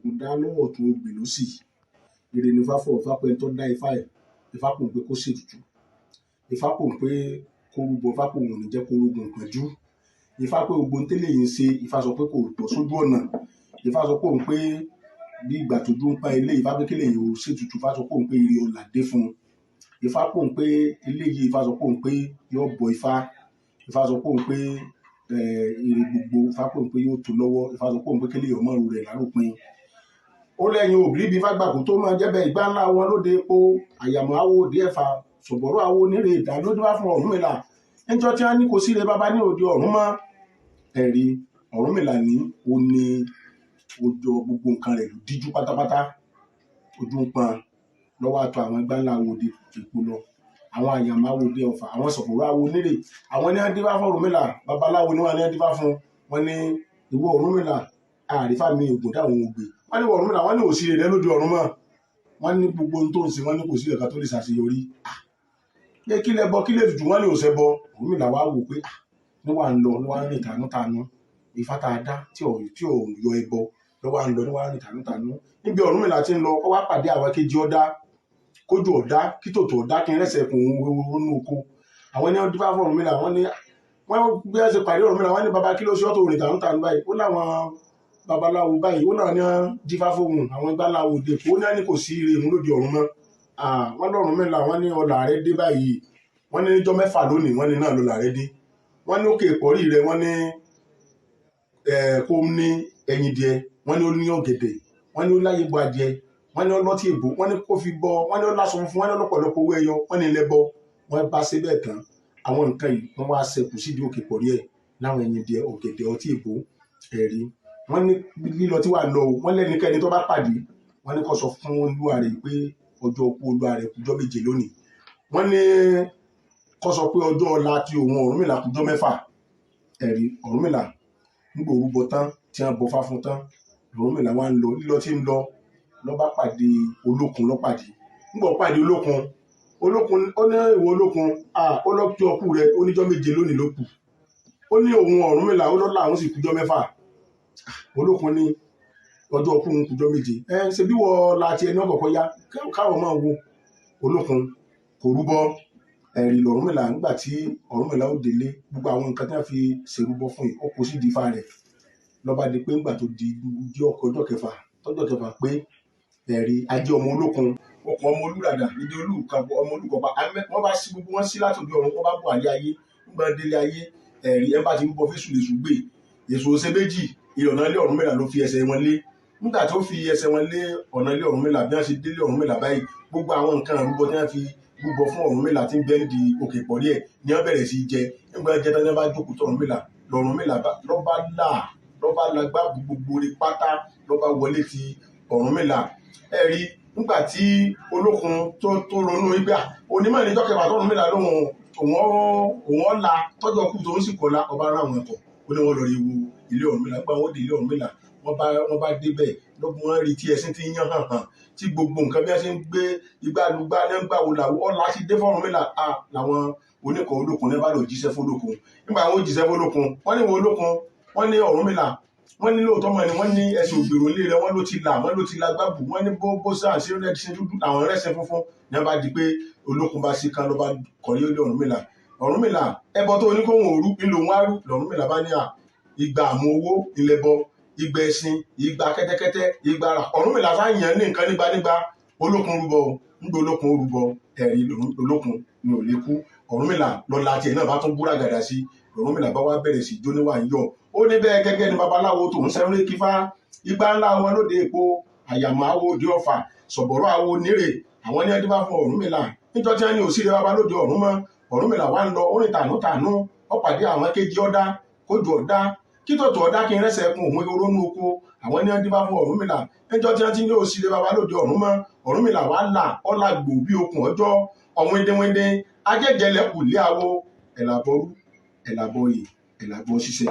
Ògúndá Ogbé ló sì ire ní Ifá fọ̀. Ifá pé tó dá Ifá ẹ̀, Ifá pò ń pé kó ṣètùtù, Ifá pò ń pé kó rúbọ, Ifá pò ń ní jẹ́ kó rógun ìpọ́njú, Ifá pé gbogbo ń tẹ́lẹ̀ yìí ń ṣe, Ifá sọ pé kò tọ́ sójú ọ̀nà, Ifá sọ pé òun pé bí ìgbà tójú ń pa ilé, Ifá pé kílẹ̀ yìí ó ṣètùtù, Ifá sọ pé òun pé ire ọ̀la dé fún un, Ifá pò ń pé eléyìí, Ifá sọ pé òun pé yóò bọ Ifá, Ifá sọ pé òun pé ire gbogbo, Ifá pò ń pé yóò tó lọ́wọ́, Ifá sọ pé òun pé kílẹ̀ yìí ọmọ rẹ̀ láròpin. Ó lẹ́yìn òbí bí Ifá gbà kó tó máa jẹ́ bẹ́ẹ̀ ìgbà ńlá wọn lóde epo àyàmọ́ awo òde ẹ̀fà ṣọ̀bọ̀rọ̀ awo onírè ìdálódé wá fún Ọ̀rúnmìlà níjọ́ tí wọ́n ní kò síre bàbá ní òde ọ̀run mọ́. Ẹ̀rí Ọ̀rúnmìlà ní ó ní ojú gbogbo nǹkan rẹ̀ ló díjú pátápátá, ojú ń pọn lọ́wọ́ àtọ̀ àwọn ìgbà ńlá awo òde epo lọ, àwọn àyàmọ́ awo òde ọ̀fà, àwọn ṣọ̀bọ̀rọ̀ awo onírè, àwọn ní wọ́n dífá fún Ọ̀rúnmìlà, babaláwo ni wọ́n ní wọ́n dífá fún wọn ní ìwọ Ọ̀rúnmìlà àrífà mi Ògúndá Ogbé, wọ́n ní Ọ̀rúnmìlà wọ́n ní òsì rẹ̀ lóde ọ̀run mọ́, wọ́n ní gbogbo ohun tó ń ṣe wọ́n ní kò sí ẹ̀ka tó lè ṣàṣeyọrí. Pé kí lẹ bọ kí lè tutù wọ́n ní òṣè bọ. Ọ̀rúnmìlà wá wò pé ní wàá ń lọ ní wàá ń rìn tànútànú, Ifá tá a dá tí ò yọ ẹbọ ló wàá ń lọ ní wàá ń rìn tànútànú. Níbi Ọ̀rúnmìlà ti ń lọ ó wá pàdé àwọn kejì ọ̀dá, kójú ọ̀dá kí tòtò ọ̀dá kí n rẹ́sẹ̀ kùn ún nínú oko. Àwọn ní wọ́n dífá fún Ọ̀rúnmìlà, wọ́n ní wọ́n bí wọ́n ṣe pàdé Ọ̀rúnmìlà wọ́n ní baba kí ló ṣe ọ́ tó rìn tànútànú báyìí. Ó láwọn babaláwo báyìí ó náà ní wọ́n dífá fóun àwọn ìgbà ńlá òde èpo, ó ní kò sí ire ìmú lóde ọ̀run mọ́. Wọ́n lọ́rùnmìlà wọ́n ní ọlà rẹ dé báyìí, wọ́n ní níjọ́ mẹ́fà lónìí wọ́n ní náà lọ́là rẹ dé, wọ́n ní òkè ìpọ́rí rẹ wọ́n ní kó ní ẹyin díẹ̀, wọ́n ní ó ní ọ̀gẹ̀dẹ̀, wọ́n ní ó láyé bọ adìẹ, wọ́n ní ọlọ́tí èbó, wọ́n ní kó fi bọ, wọ́n ní ọlásọ funfun, wọ́n ní ọlọ́pọ̀lọpọ̀ owó ẹyọ, wọ́n ní ilẹ̀ bọ. Wọ́n bá ṣe bẹ́ẹ̀ tán àwọn nǹkan yìí wọ́n wá ṣẹkù sídìí òkè ìpọ́rí ẹ̀ láwọn ẹyin díẹ̀ ọ̀gẹ̀dẹ̀ ọtí èbó. Ẹ̀rí wọ́n ní lílọ tí wà lọ o, wọ́n lẹ́nikẹ́ni tó bá pàdé wọ́n ní kó sọ fún olúwa rẹ̀ pé ọjọ́ òkú olúwa rẹ̀ kújọ́ méje lónìí, wọ́n ní kó sọ pé ọjọ́ ọ̀la tí òun Ọ̀rúnmìlà kújọ́ mẹ́fà. Ẹ̀rí Ọ̀rúnmìlà nígbà orúbọ tán tí wọ́n bọ fá fún tán, Ọ̀rúnmìlà wá ń lọ lílọ tí ń lọ lọ́ba pàdé olókun lọ́pàdé, nígbà ó pàdé olókun ó ní ìwọ olókun ó lọ́jọ́ ọkú rẹ̀ oníjọ́ méje lónìí ló kù, ó ní òun Ọ̀rúnmìlà ó lọ́la àwọn sì kújọ́ mẹ́fà. Olókun ní ọjọ́ ọkú ń kújọ́ méje, ṣe bí wọ́n la ti ẹni ọkọ̀ọ̀kọ̀ ya káwọn máa wo. Olókun kò rúbọ. Ẹ̀rí Ọ̀rúnmìlà nígbà tí Ọ̀rúnmìlà ó délé gbogbo àwọn nǹkan tí wọ́n fi ṣèrúbọ fún yìí ó kó sí di Ifá rẹ̀ lọ́ba di pé nígbà tó di ọjọ́ kẹfà tọ́jọ́ kẹfà pé ẹ̀rí ajé ọmọ olókun ọkọ̀ ọmọ olùràdà ìdí olùkàbọ̀ ọmọ olùkọ̀pá wọ́n bá sí gbogbo wọn sí látòdì ọ̀run wọ́n bá bọ̀ àlẹ́ ayé nígbà délé ayé. Ẹ̀rí ẹ bá ti rúbọ fésù lè ṣùgbé èso ṣe méjì ìrọ̀nà ilé Ọ̀rúnmìlà ló fi ẹsẹ̀ wọn lé, nígbà tó fi ẹsẹ̀ wọn lé ọ̀nà ilé Ọ̀rúnmìlà bí wọ́n ṣe délé Ọ̀rúnmìlà báyìí gbogbo àwọn nǹkan àrúbọ tí wọ́n fi rúbọ fún Ọ̀rúnmìlà tí ń bẹ di òkè ìpọ́rí ẹ̀ ni wọ́n bẹ̀rẹ̀ sí jẹ, nígbà jẹ tán ní wọ́n bá jókòó tó Ọ̀rúnmìlà lọ́ba lágbá gbogbo rẹ̀ pátá lọ́ba wọlé ti Ọ̀rúnmìlà. Ẹ̀rí nígbà tí olókun tó ronú ìgbà onímọ̀ níjọ́ kẹfà tó Ọ̀rúnmìlà lóhun òun ọ̀la tọ́jọ́ kú tó ń sì kọ́lá ọba rán àwọn ẹ̀kọ́ ó ní wọ́n lọ rí wo ilé Ọ̀rúnmìlà. Nígbà wọ́n dé ilé Ọ̀rúnmìlà wọ́n bá débẹ̀ lọ́gbọ̀n wọn rí tí ẹṣin ti ń yán hàn tí gbogbo nǹkan bí wọ́n ṣe ń gbé igbá lùgbá lẹ́ngbà wo làwọ̀ ọ̀la ti dé fún Ọ̀rúnmìlà. Làwọn oníkọ̀ olókun náà bá lọ jíṣẹ́ fólókun, nígbà wọn ó jíṣẹ́ fólókun wọ́n ní wo olókun wọ́n ní Ọ̀rúnmìlà wọ́n ní lóòótọ́ mọ́ ni wọ́n ní ẹsẹ̀ ògbèrò ilé rẹ̀ wọ́n ló ti la gbàgbù wọ́n ní bó sáà sí rẹ̀ ṣe dúdú àwọn rẹ̀ṣẹ̀ funfun ní wọ́n bá di pé olókun bá sí kan ló bá kọ̀rí ilé Ọ̀rúnmìlà. Ọ̀rúnmìlà ẹbọ tó ní kóhun òru ńlò wọn á rú lọ̀rúnmìlà bá ní ìgbà àmú owó ìlẹ̀bọ ìgbà ẹṣin ìgbà kẹ́tẹ́kẹ́tẹ́ ìgbà rà. Ọ̀rúnmìlà sáyẹn ní nǹkan nígbà olókun rúbọ nígbà olókun rúbọ. Ẹ̀rí olókun ni ò lè kú. Ọ̀rúnmìlà lọ́la tiẹ̀ náà bá tún búra gàdá sí Ọ̀rúnmìlà bá wá bẹ̀rẹ̀ sí jó níwà ń yọ̀ ó ní bẹ́ẹ̀ gẹ́gẹ́ ni babaláwo tòun sẹ́rẹ́ kífá ìgbà ńlá wọn lóde èpo àyàmọ́ awo òde ọ̀fà ṣọ̀bọ̀rọ̀ awo onírè àwọn ní ẹdí bá fún Ọ̀rúnmìlà níjọ́ tí wọ́n ní òsì rẹ̀ bàbá lóde ọ̀run mọ́. Ọ̀rúnmìlà wá ń lọ ó rìn tànútànú ó pàdé àwọn kejì ọ̀dá kójú ọ̀dá kí tòtò ọ̀dá kí n rẹ́sẹ̀ kún òun orónú oko àwọn ní ẹdí bá fún Ọ̀rúnmìlà níjọ́ tí wọ́n ti ní òsì rẹ̀ bàbá lóde ọ̀run mọ́. Ọ̀rúnmìlà wá là ọ̀là gbò bí okùn ọjọ́ ọ̀hún ẹdínwẹ́dẹ́ ajẹ́jẹlẹ̀ kù lé awo ẹ̀làbọ̀rú ẹ̀làbọ̀yè ẹ̀làbọ̀ ṣiṣẹ́.